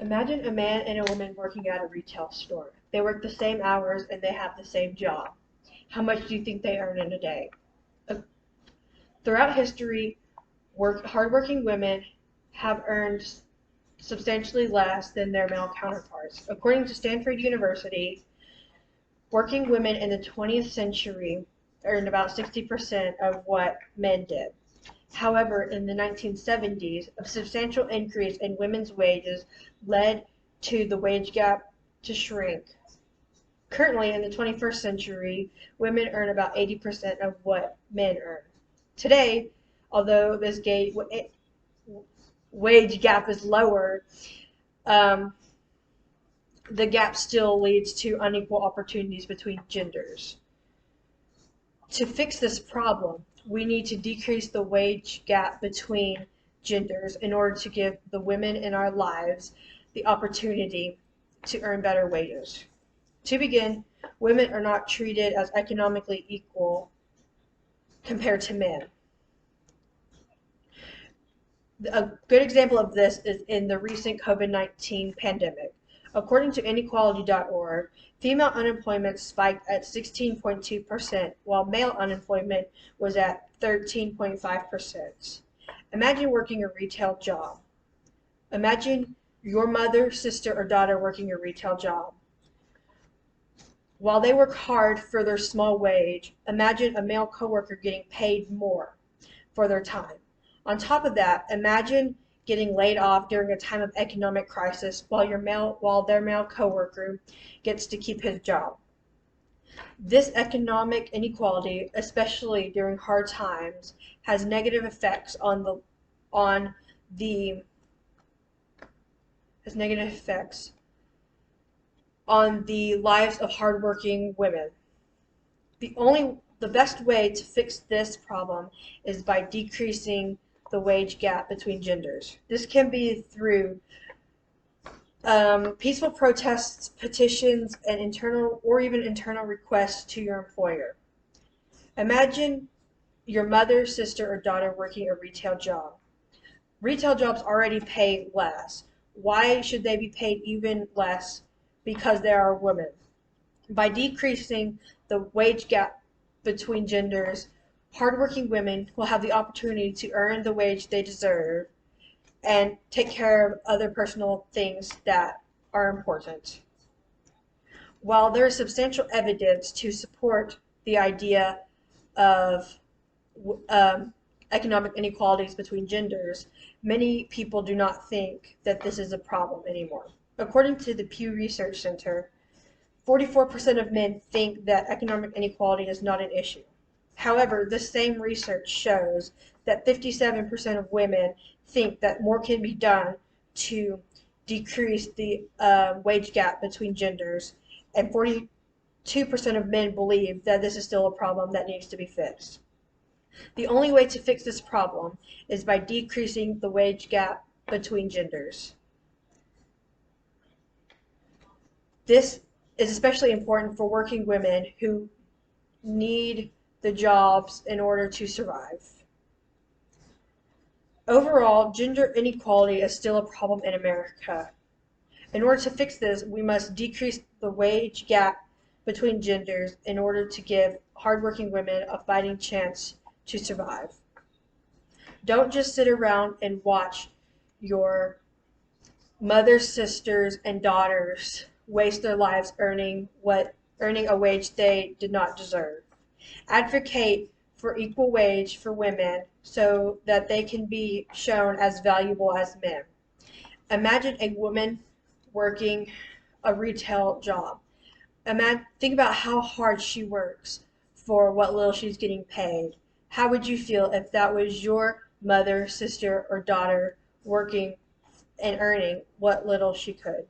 Imagine a man and a woman working at a retail store. They work the same hours and they have the same job. How much do you think they earn in a day? Uh, Throughout history, hardworking women have earned substantially less than their male counterparts. According to Stanford University, working women in the 20th century earned about 60% of what men did. However, in the 1970s, a substantial increase in women's wages led to the wage gap to shrink. Currently, in the 21st century, women earn about 80% of what men earn. Today, although this wage gap is lower, um, the gap still leads to unequal opportunities between genders. To fix this problem, we need to decrease the wage gap between genders in order to give the women in our lives the opportunity to earn better wages. To begin, women are not treated as economically equal compared to men. A good example of this is in the recent COVID-19 pandemic. According to inequality.org, female unemployment spiked at 16.2%, while male unemployment was at 13.5%. Imagine working a retail job. Imagine your mother, sister, or daughter working a retail job. While they work hard for their small wage, imagine a male coworker getting paid more for their time. On top of that, imagine getting laid off during a time of economic crisis while their male coworker gets to keep his job. This economic inequality, especially during hard times, has negative effects on the has negative effects on the lives of hardworking women. The best way to fix this problem is by decreasing the wage gap between genders. This can be through peaceful protests, petitions, and internal requests to your employer. Imagine your mother, sister, or daughter working a retail job. Retail jobs already pay less. Why should they be paid even less because they are women? By decreasing the wage gap between genders, hardworking women will have the opportunity to earn the wage they deserve and take care of other personal things that are important. While there is substantial evidence to support the idea of economic inequalities between genders, many people do not think that this is a problem anymore. According to the Pew Research Center, 44% of men think that economic inequality is not an issue. However, this same research shows that 57% of women think that more can be done to decrease the wage gap between genders, and 42% of men believe that this is still a problem that needs to be fixed. The only way to fix this problem is by decreasing the wage gap between genders. This is especially important for working women who need the jobs in order to survive. Overall, gender inequality is still a problem in America. In order to fix this, we must decrease the wage gap between genders in order to give hardworking women a fighting chance to survive. Don't just sit around and watch your mothers, sisters, and daughters waste their lives earning a wage they did not deserve. Advocate for equal wage for women so that they can be shown as valuable as men. Imagine a woman working a retail job. Think about how hard she works for what little she's getting paid. How would you feel if that was your mother, sister, or daughter working and earning what little she could?